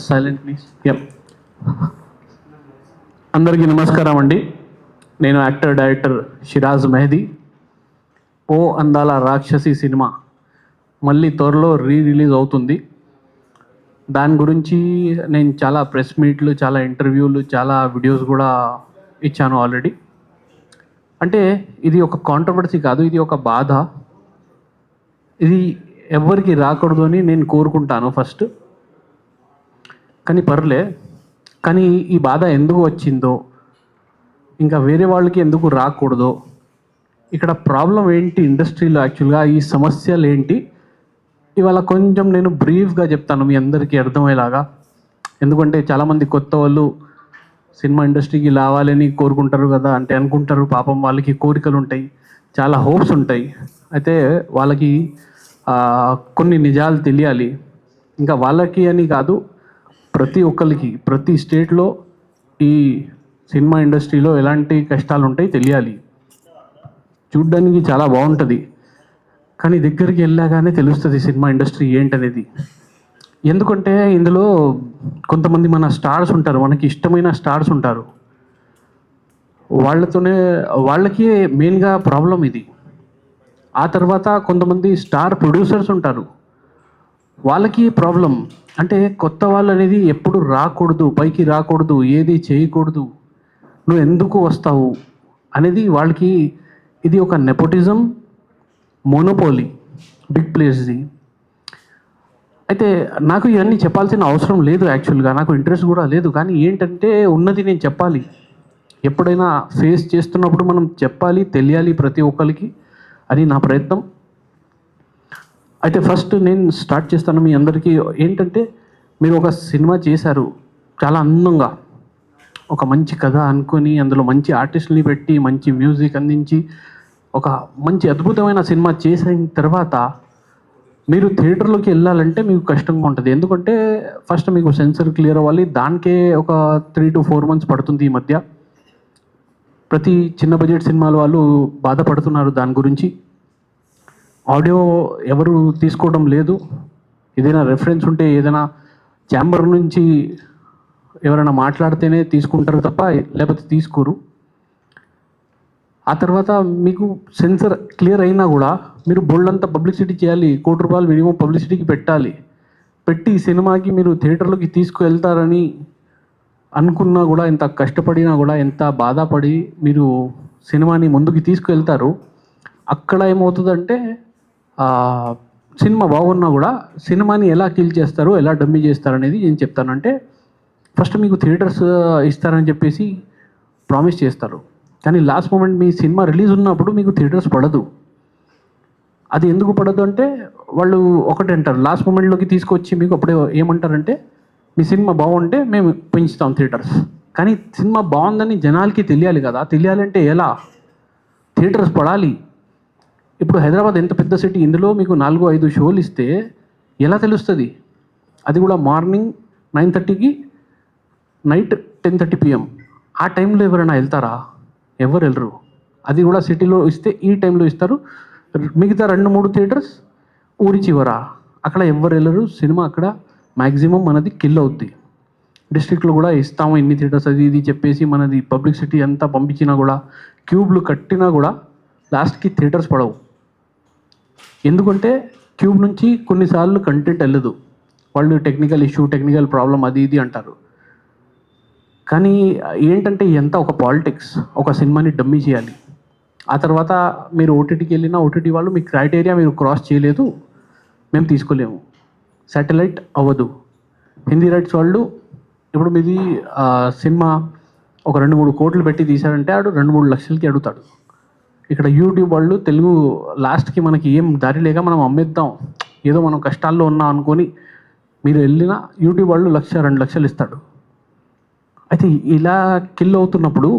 Silent please. Yup. అందరికీ నమస్కారం అండి. నేను యాక్టర్ డైరెక్టర్ షిరాజ్ మెహదీ. ఓ అందాల రాక్షసి సినిమా మళ్ళీ త్వరలో రిలీజ్ అవుతుంది. దాని గురించి నేను చాలా ప్రెస్ మీట్లు, చాలా ఇంటర్వ్యూలు, చాలా వీడియోస్ కూడా ఇచ్చాను ఆల్రెడీ. అంటే ఇది ఒక కాంట్రవర్సీ కాదు, ఇది ఒక బాధ. ఇది ఎవరికి రాకూడదు అని నేను కోరుకుంటాను ఫస్ట్. కానీ పర్లే, కానీ ఈ బాధ ఎందుకు వచ్చిందో, ఇంకా వేరే వాళ్ళకి ఎందుకు రాకూడదో, ఇక్కడ ప్రాబ్లం ఏంటి ఇండస్ట్రీలో, యాక్చువల్గా ఈ సమస్యలు ఏంటి, ఇవాళ కొంచెం నేను బ్రీఫ్గా చెప్తాను మీ అందరికీ అర్థమయ్యేలాగా. ఎందుకంటే చాలామంది కొత్త వాళ్ళు సినిమా ఇండస్ట్రీకి రావాలని కోరుకుంటారు కదా, అంటే అనుకుంటారు. పాపం వాళ్ళకి కోరికలు ఉంటాయి, చాలా హోప్స్ ఉంటాయి. అయితే వాళ్ళకి కొన్ని నిజాలు తెలియాలి. ఇంకా వాళ్ళకి అని కాదు, ప్రతి ఒక్కరికి, ప్రతి స్టేట్లో ఈ సినిమా ఇండస్ట్రీలో ఎలాంటి కష్టాలు ఉంటాయి తెలియాలి. చూడ్డానికి చాలా బాగుంటుంది, కానీ దగ్గరికి వెళ్ళాగానే తెలుస్తుంది సినిమా ఇండస్ట్రీ ఏంటనేది. ఎందుకంటే ఇందులో కొంతమంది మన స్టార్స్ ఉంటారు, మనకి ఇష్టమైన స్టార్స్ ఉంటారు. వాళ్ళకి మెయిన్గా ప్రాబ్లం ఇది. ఆ తర్వాత కొంతమంది స్టార్ ప్రొడ్యూసర్స్ ఉంటారు, వాళ్ళకి ప్రాబ్లం. అంటే కొత్త వాళ్ళు అనేది ఎప్పుడు రాకూడదు, పైకి రాకూడదు, ఏది చేయకూడదు, నువ్వు ఎందుకు వస్తావు అనేది వాళ్ళకి. ఇది ఒక నెపోటిజం, మోనోపోలీ, బిగ్ ప్లేస్ది. అయితే నాకు ఇవన్నీ చెప్పాల్సిన అవసరం లేదు, యాక్చువల్గా నాకు ఇంట్రెస్ట్ కూడా లేదు. కానీ ఏంటంటే ఉన్నది నేను చెప్పాలి. ఎప్పుడైనా ఫేస్ చేస్తున్నప్పుడు మనం చెప్పాలి, తెలియాలి ప్రతి ఒక్కరికి, అని నా ప్రయత్నం. అయితే ఫస్ట్ నేను స్టార్ట్ చేస్తాను మీ అందరికీ. ఏంటంటే మీరు ఒక సినిమా చేశారు చాలా అందంగా, ఒక మంచి కథ అనుకొని, అందులో మంచి ఆర్టిస్ట్ని పెట్టి, మంచి మ్యూజిక్ అందించి, ఒక మంచి అద్భుతమైన సినిమా చేసిన తర్వాత మీరు థియేటర్లోకి వెళ్ళాలంటే మీకు కష్టంగా ఉంటుంది. ఎందుకంటే ఫస్ట్ మీకు సెన్సర్ క్లియర్ అవ్వాలి, దానికే ఒక 3 to 4 months పడుతుంది. ఈ మధ్య ప్రతి చిన్న బడ్జెట్ సినిమాల వాళ్ళు బాధపడుతున్నారు దాని గురించి. ఆడియో ఎవరు తీసుకోవడం లేదు. ఏదైనా రెఫరెన్స్ ఉంటే, ఏదైనా ఛాంబర్ నుంచి ఎవరైనా మాట్లాడితేనే తీసుకుంటారు తప్ప లేకపోతే తీసుకోరు. ఆ తర్వాత మీకు సెన్సర్ క్లియర్ అయినా కూడా మీరు బోల్డంతా పబ్లిసిటీ చేయాలి, ₹1 కోటి మినిమం పబ్లిసిటీకి పెట్టాలి. పెట్టి సినిమాకి మీరు థియేటర్లోకి తీసుకువెళ్తారని అనుకున్నా కూడా, ఎంత కష్టపడినా కూడా, ఎంత బాధపడి మీరు సినిమాని ముందుకు తీసుకువెళ్తారు, అక్కడ ఏమవుతుందంటే సినిమా బాగున్నా కూడా సినిమాని ఎలా కిల్ చేస్తారు, ఎలా డమ్మీ చేస్తారు అనేది నేను చెప్తానంటే, ఫస్ట్ మీకు థియేటర్స్ ఇస్తారని చెప్పేసి ప్రామిస్ చేస్తారు, కానీ లాస్ట్ మూమెంట్ మీ సినిమా రిలీజ్ ఉన్నప్పుడు మీకు థియేటర్స్ పడదు. అది ఎందుకు పడదు అంటే వాళ్ళు ఒకటి అంటారు, లాస్ట్ మూమెంట్లోకి తీసుకొచ్చి మీకు అప్పుడే ఏమంటారంటే, మీ సినిమా బాగుంటే మేము పెంచుతాం థియేటర్స్. కానీ సినిమా బాగుందని జనాలకి తెలియాలి కదా, తెలియాలంటే ఎలా? థియేటర్స్ పడాలి. ఇప్పుడు హైదరాబాద్ ఎంత పెద్ద సిటీ, ఇందులో మీకు 4-5 షోలు ఇస్తే ఎలా తెలుస్తుంది? అది కూడా మార్నింగ్ 9:30కి, నైట్ 10:30 PM. ఆ టైంలో ఎవరైనా వెళ్తారా? ఎవరు వెళ్ళరు. అది కూడా సిటీలో ఇస్తే ఈ టైంలో ఇస్తారు. మిగతా 2-3 థియేటర్స్ ఊరి చివరా, అక్కడ ఎవరు వెళ్ళరు. సినిమా అక్కడ మ్యాక్సిమం మనది కిల్ అవుద్ది. డిస్ట్రిక్ట్లో కూడా ఇస్తాము ఇన్ని థియేటర్స్, అది ఇది చెప్పేసి మనది పబ్లిసిటీ అంతా పంపించినా కూడా, క్యూబ్లు కట్టినా కూడా లాస్ట్కి థియేటర్స్ పడవు. ఎందుకంటే క్యూబ్ నుంచి కొన్నిసార్లు కంటెంట్ వెళ్ళదు, వాళ్ళు టెక్నికల్ ఇష్యూ, టెక్నికల్ ప్రాబ్లం, అది ఇది అంటారు. కానీ ఏంటంటే ఎంత ఒక పాలిటిక్స్, ఒక సినిమాని డమ్మీ చేయాలి. ఆ తర్వాత మీరు ఓటీటీకి వెళ్ళినా, ఓటీటీ వాళ్ళు మీ క్రైటీరియా మీరు క్రాస్ చేయలేదు, మేము తీసుకోలేము, శాటిలైట్ అవ్వదు. హిందీ రైట్స్ వాళ్ళు ఇప్పుడు మీది సినిమా ఒక 2-3 కోట్లు పెట్టి తీశారంటే ఆడు 2-3 లక్షలకి అడుగుతాడు. ఇక్కడ యూట్యూబ్ వాళ్ళు తెలుగు లాస్ట్కి మనకి ఏం దారి లేక మనం అమ్మేద్దాం, ఏదో మనం కష్టాల్లో ఉన్నాం అనుకొని మీరు వెళ్ళిన యూట్యూబ్ వాళ్ళు 1-2 లక్షలు ఇస్తాడు. అయితే ఇలా కిల్ అవుతున్నప్పుడు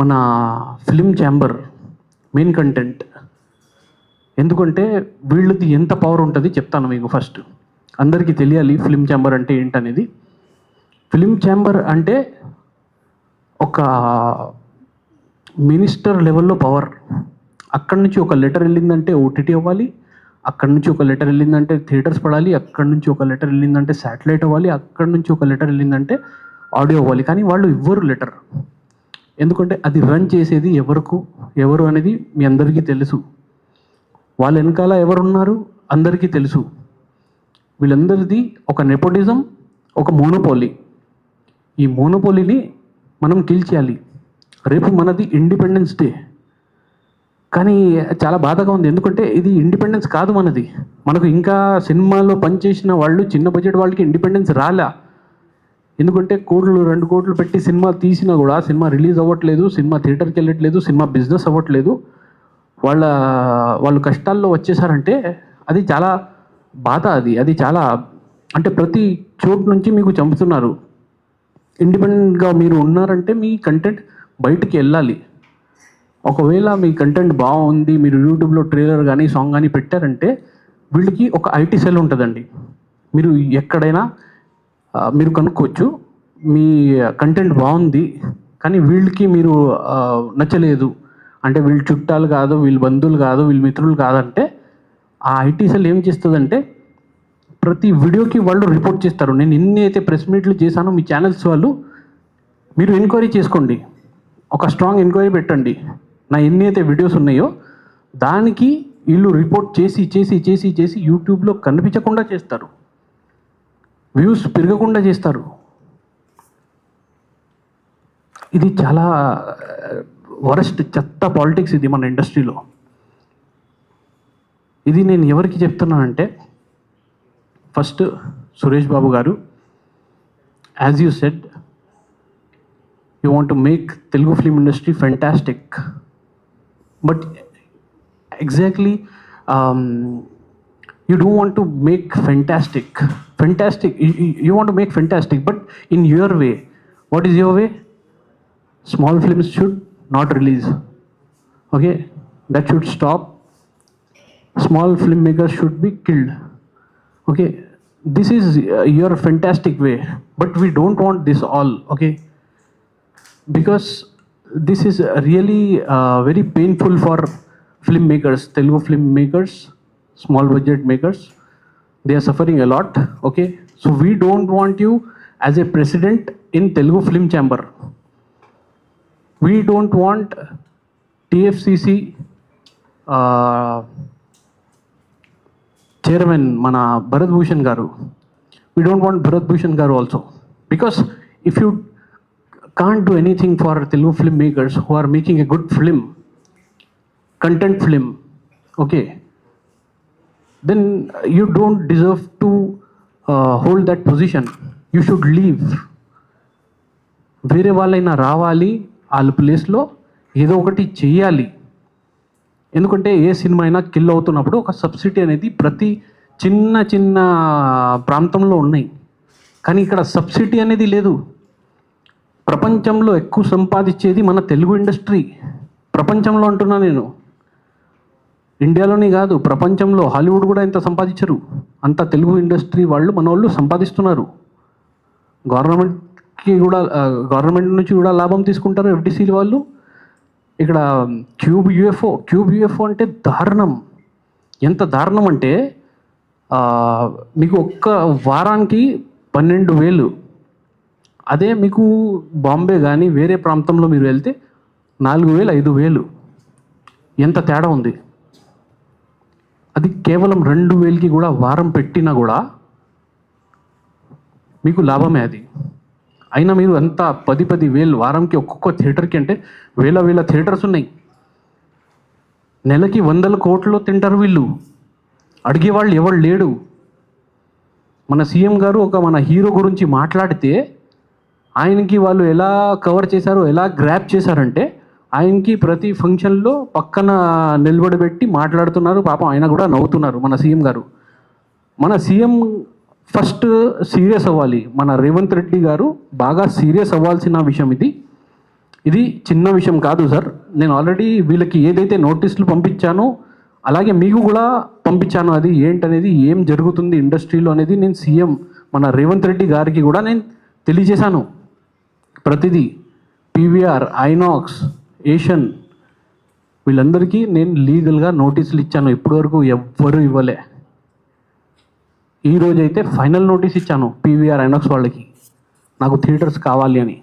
మన ఫిలిం ఛాంబర్ మెయిన్ కంటెంట్, ఎందుకంటే వీళ్ళది ఎంత పవర్ ఉంటుంది చెప్తాను మీకు. ఫస్ట్ అందరికీ తెలియాలి ఫిలిం ఛాంబర్ అంటే ఏంటనేది. ఫిలిం ఛాంబర్ అంటే ఒక మినిస్టర్ లెవెల్లో పవర్. అక్కడి నుంచి ఒక లెటర్ వెళ్ళిందంటే ఓటీటీ అవ్వాలి, అక్కడి నుంచి ఒక లెటర్ వెళ్ళిందంటే థియేటర్స్ పడాలి, అక్కడి నుంచి ఒక లెటర్ వెళ్ళిందంటే శాటిలైట్ అవ్వాలి, అక్కడి నుంచి ఒక లెటర్ వెళ్ళిందంటే ఆడియో అవ్వాలి. కానీ వాళ్ళు ఇవ్వరు లెటర్. ఎందుకంటే అది రన్ చేసేది ఎవరు అనేది మీ అందరికీ తెలుసు. వాళ్ళ వెనకాల ఎవరున్నారు అందరికీ తెలుసు. వీళ్ళందరిది ఒక నెపోటిజం, ఒక మోనోపోలీ. ఈ మోనోపోలీని మనం కిల్ చేయాలి. రేపు మనది ఇండిపెండెన్స్ డే. కానీ చాలా బాధగా ఉంది, ఎందుకంటే ఇది ఇండిపెండెన్స్ కాదు మనది. మనకు ఇంకా సినిమాలో పనిచేసిన వాళ్ళు చిన్న బడ్జెట్ వాళ్ళకి ఇండిపెండెన్స్ రాలా. ఎందుకంటే 2 కోట్లు పెట్టి సినిమా తీసినా కూడా సినిమా రిలీజ్ అవ్వట్లేదు, సినిమా థియేటర్కి వెళ్ళట్లేదు, సినిమా బిజినెస్ అవ్వట్లేదు. వాళ్ళు కష్టాల్లో వచ్చేసారంటే అది చాలా బాధ. అది చాలా అంటే ప్రతి చోటు నుంచి మీకు చంపుతున్నారు. ఇండిపెండెంట్గా మీరు ఉన్నారంటే మీ కంటెంట్ బయటికి వెళ్ళాలి. ఒకవేళ మీ కంటెంట్ బాగుంది, మీరు యూట్యూబ్లో ట్రైలర్ కానీ సాంగ్ కానీ పెట్టారంటే వీళ్ళకి ఒక ఐటీ సెల్ ఉంటుందండి. మీరు ఎక్కడైనా మీరు కనుక్కోవచ్చు, మీ కంటెంట్ బాగుంది కానీ వీళ్ళకి మీరు నచ్చలేదు అంటే, వీళ్ళు చుట్టాలు కాదు, వీళ్ళు బంధువులు కాదు, వీళ్ళు మిత్రులు కాదంటే ఆ ఐటీ సెల్ ఏం చేస్తుందంటే ప్రతి వీడియోకి వాళ్ళు రిపోర్ట్ చేస్తారు. నేను ఎన్ని అయితే ప్రెస్ మీట్లు చేశానో మీ ఛానల్స్ వాళ్ళు, మీరు ఎంక్వైరీ చేసుకోండి, ఒక స్ట్రాంగ్ ఎంక్వైరీ పెట్టండి. నా ఎన్ని అయితే వీడియోస్ ఉన్నాయో దానికి వీళ్ళు రిపోర్ట్ చేసి చేసి చేసి చేసి యూట్యూబ్లో కనిపించకుండా చేస్తారు, వ్యూస్ పెరగకుండా చేస్తారు. ఇది చాలా వరస్ట్ చెత్త పాలిటిక్స్ ఇది మన ఇండస్ట్రీలో. ఇది నేను ఎవరికి చెప్తున్నానంటే, ఫస్ట్ సురేష్ బాబు గారు, as you said you want to make Telugu film industry fantastic, but exactly you don't want to make fantastic. You want to make fantastic, but in your way. What is your way? Small films should not release. Okay, that should stop. Small filmmakers should be killed. Okay, this is your fantastic way, but we don't want this all. Okay, because this is really very painful for filmmakers, Telugu filmmakers, small budget makers. They are suffering a lot. Okay, so we don't want you as a president in Telugu Film Chamber. We don't want TFCC chairman mana Bharat Bhushan garu. We don't want Bharat Bhushan garu also, because if you can't do anything for Telugu filmmakers who are making a good film, content film, okay, then you don't deserve to hold that position. You should leave. వేరే వాళ్ళైనా రావాలి, వాళ్ళ ప్లేస్లో ఏదో ఒకటి చేయాలి. ఎందుకంటే ఏ cinema అయినా కిల్ అవుతున్నప్పుడు ఒక సబ్సిడీ అనేది ప్రతి చిన్న చిన్న ప్రాంతంలో ఉన్నాయి, కానీ ఇక్కడ సబ్సిడీ అనేది లేదు. ప్రపంచంలో ఎక్కువ సంపాదించేది మన తెలుగు ఇండస్ట్రీ. ప్రపంచంలో అంటున్నా నేను, ఇండియాలోనే కాదు, ప్రపంచంలో హాలీవుడ్ కూడా ఎంత సంపాదించరు అంత తెలుగు ఇండస్ట్రీ వాళ్ళు, మన వాళ్ళు సంపాదిస్తున్నారు. గవర్నమెంట్ నుంచి కూడా లాభం తీసుకుంటారు ఎఫ్డిసిలు వాళ్ళు. ఇక్కడ క్యూబ్ యూఎఫ్ఓ అంటే దారుణం. ఎంత దారుణం అంటే మీకు ఒక్క వారానికి 12,000. అదే మీకు బాంబే కానీ వేరే ప్రాంతంలో మీరు వెళ్తే 4,000, 5,000. ఎంత తేడా ఉంది. అది కేవలం 2,000కి కూడా వారం పెట్టినా కూడా మీకు లాభమే అది. అయినా మీరు అంత 10,000 వారంకి ఒక్కొక్క థియేటర్కి అంటే వేల థియేటర్స్ ఉన్నాయి. నెలకి 100 కోట్లు తింటారు వీళ్ళు. అడిగేవాళ్ళు ఎవరు లేడు. మన సీఎం గారు మన హీరో గురించి మాట్లాడితే ఆయనకి వాళ్ళు ఎలా కవర్ చేశారో, ఎలా గ్రాప్ చేశారంటే, ఆయనకి ప్రతి ఫంక్షన్లో పక్కన నిలబడబెట్టి మాట్లాడుతున్నారు. పాపం ఆయన కూడా నవ్వుతున్నారు మన సీఎం గారు. మన సీఎం ఫస్ట్ సీరియస్ అవ్వాలి. మన రేవంత్ రెడ్డి గారు బాగా సీరియస్ అవ్వాల్సిన విషయం ఇది చిన్న విషయం కాదు సార్. నేను ఆల్రెడీ వీళ్ళకి ఏదైతే నోటీసులు పంపించానో అలాగే మీకు కూడా పంపించాను. అది ఏంటనేది, ఏం జరుగుతుంది ఇండస్ట్రీలో అనేది నేను సీఎం మన రేవంత్ రెడ్డి గారికి కూడా నేను తెలియజేశాను. ప్రతిదీ PVR, ఐనాక్స్, ఏషియన్ వీళ్ళందరికీ నేను లీగల్గా నోటీసులు ఇచ్చాను, ఇప్పటివరకు ఎవ్వరూ ఇవ్వలే. ఈరోజైతే ఫైనల్ నోటీస్ ఇచ్చాను పీవీఆర్ ఐనాక్స్ వాళ్ళకి, నాకు థియేటర్స్ కావాలి అని,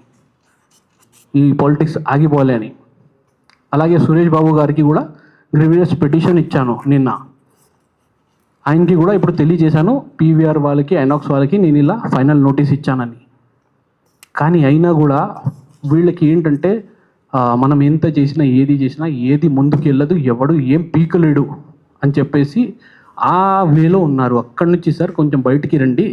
ఈ పాలిటిక్స్ ఆగిపోవాలి అని. అలాగే సురేష్ బాబు గారికి కూడా గ్రీవియస్ పిటిషన్ ఇచ్చాను నిన్న, ఆయనకి కూడా ఇప్పుడు తెలియజేశాను పీవీఆర్ వాళ్ళకి ఐనాక్స్ వాళ్ళకి నేను ఇలా ఫైనల్ నోటీస్ ఇచ్చానని. కానీ అయినా కూడా వీళ్ళకి ఏంటంటే మనం ఎంత చేసినా ఏది ముందుకు వెళ్ళదు, ఎవడు ఏం పీకలేడు అని చెప్పేసి ఆ వేలో ఉన్నారు. అక్కడి నుంచి సార్ కొంచెం బయటికి రండి,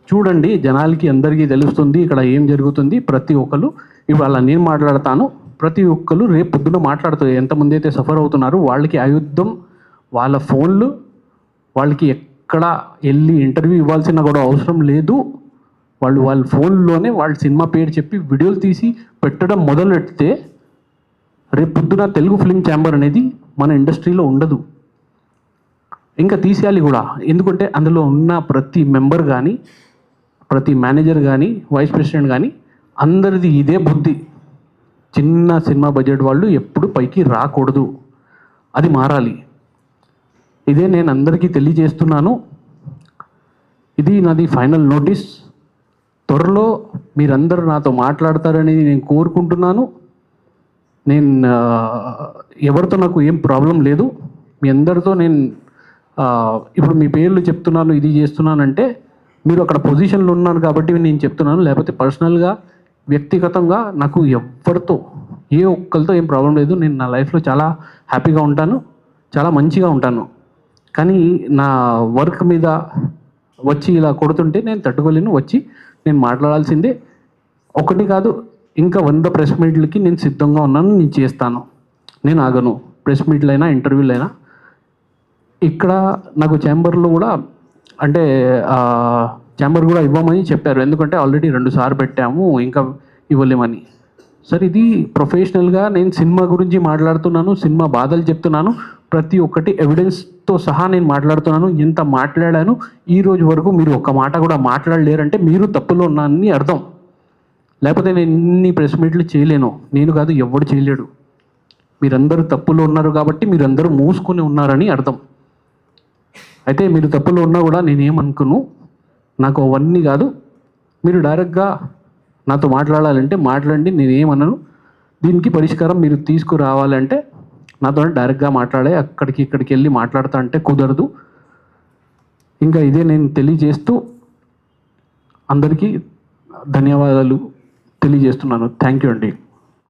చూడండి, జనాలకి అందరికీ తెలుస్తుంది ఇక్కడ ఏం జరుగుతుంది. ప్రతి ఒక్కరు ఇవాళ నేను మాట్లాడతాను, ప్రతి ఒక్కరు రేపు పొద్దున మాట్లాడుతారు. ఎంతమంది అయితే సఫర్ అవుతున్నారు వాళ్ళకి ఆయుద్ధం, వాళ్ళ ఫోన్లు, వాళ్ళకి ఎక్కడ వెళ్ళి ఇంటర్వ్యూ ఇవ్వాల్సిన కూడా అవసరం లేదు. వాళ్ళ ఫోన్లోనే వాళ్ళ సినిమా పేరు చెప్పి వీడియోలు తీసి పెట్టడం మొదలెడితే రేపు పొద్దున తెలుగు ఫిల్మ్ ఛాంబర్ అనేది మన ఇండస్ట్రీలో ఉండదు. ఇంకా తీసేయాలి కూడా, ఎందుకంటే అందులో ఉన్న ప్రతి మెంబర్ కానీ, ప్రతి మేనేజర్ కానీ, వైస్ ప్రెసిడెంట్ కానీ అందరిది ఇదే బుద్ధి. చిన్న సినిమా బడ్జెట్ వాళ్ళు ఎప్పుడు పైకి రాకూడదు, అది మారాలి. ఇదే నేను అందరికీ తెలియజేస్తున్నాను. ఇది నాది ఫైనల్ నోటీస్. త్వరలో మీరందరూ నాతో మాట్లాడతారని నేను కోరుకుంటున్నాను. నేను ఎవరితో నాకు ఏం ప్రాబ్లం లేదు, మీ అందరితో నేను ఇప్పుడు మీ పేర్లు చెప్తున్నాను, ఇది చేస్తున్నానంటే మీరు అక్కడ పొజిషన్లో ఉన్నారు కాబట్టి నేను చెప్తున్నాను. లేకపోతే పర్సనల్గా వ్యక్తిగతంగా నాకు ఎవరితో ఏ ఒక్కరితో ఏం ప్రాబ్లం లేదు. నేను నా లైఫ్లో చాలా హ్యాపీగా ఉంటాను, చాలా మంచిగా ఉంటాను. కానీ నా వర్క్ మీద వచ్చి ఇలా కొడుతుంటే నేను తట్టుకోలేను, వచ్చి నేను మాట్లాడాల్సిందే. ఒకటి కాదు, ఇంకా 100 ప్రెస్ మీట్లకి నేను సిద్ధంగా ఉన్నాను, నేను చేస్తాను, నేను ఆగను. ప్రెస్ మీట్లైనా ఇంటర్వ్యూలైనా. ఇక్కడ నాకు ఛాంబర్లో కూడా అంటే ఛాంబర్ కూడా ఇవ్వమని చెప్పారు, ఎందుకంటే ఆల్రెడీ 2 సార్లు పెట్టాము, ఇంకా ఇవ్వలేమని. సార్ ఇది ప్రొఫెషనల్గా నేను సినిమా గురించి మాట్లాడుతున్నాను, సినిమా బాధలు చెప్తున్నాను, ప్రతి ఒక్కటి ఎవిడెన్స్తో సహా నేను మాట్లాడుతున్నాను. ఎంత మాట్లాడాను ఈ రోజు వరకు మీరు ఒక్క మాట కూడా మాట్లాడలేరంటే మీరు తప్పులో ఉన్నానని అర్థం. లేకపోతే నేను ఇన్ని ప్రెస్ మీట్లు చేయలేను, నేను కాదు ఎవడు చేయలేడు. మీరందరూ తప్పులో ఉన్నారు కాబట్టి మీరందరూ మూసుకొని ఉన్నారని అర్థం. అయితే మీరు తప్పులో ఉన్నా కూడా నేనేమనుకోను, నాకు అవన్నీ కాదు. మీరు డైరెక్ట్గా నాతో మాట్లాడాలంటే మాట్లాడండి, నేనేమన్నాను. దీనికి పరిష్కారం మీరు తీసుకురావాలంటే నాతో డైరెక్ట్గా మాట్లాడే, అక్కడికి ఇక్కడికి వెళ్ళి మాట్లాడతా అంటే కుదరదు. ఇంకా ఇదే నేను తెలియజేస్తూ అందరికీ ధన్యవాదాలు తెలియజేస్తున్నాను. థ్యాంక్ యూ అండి.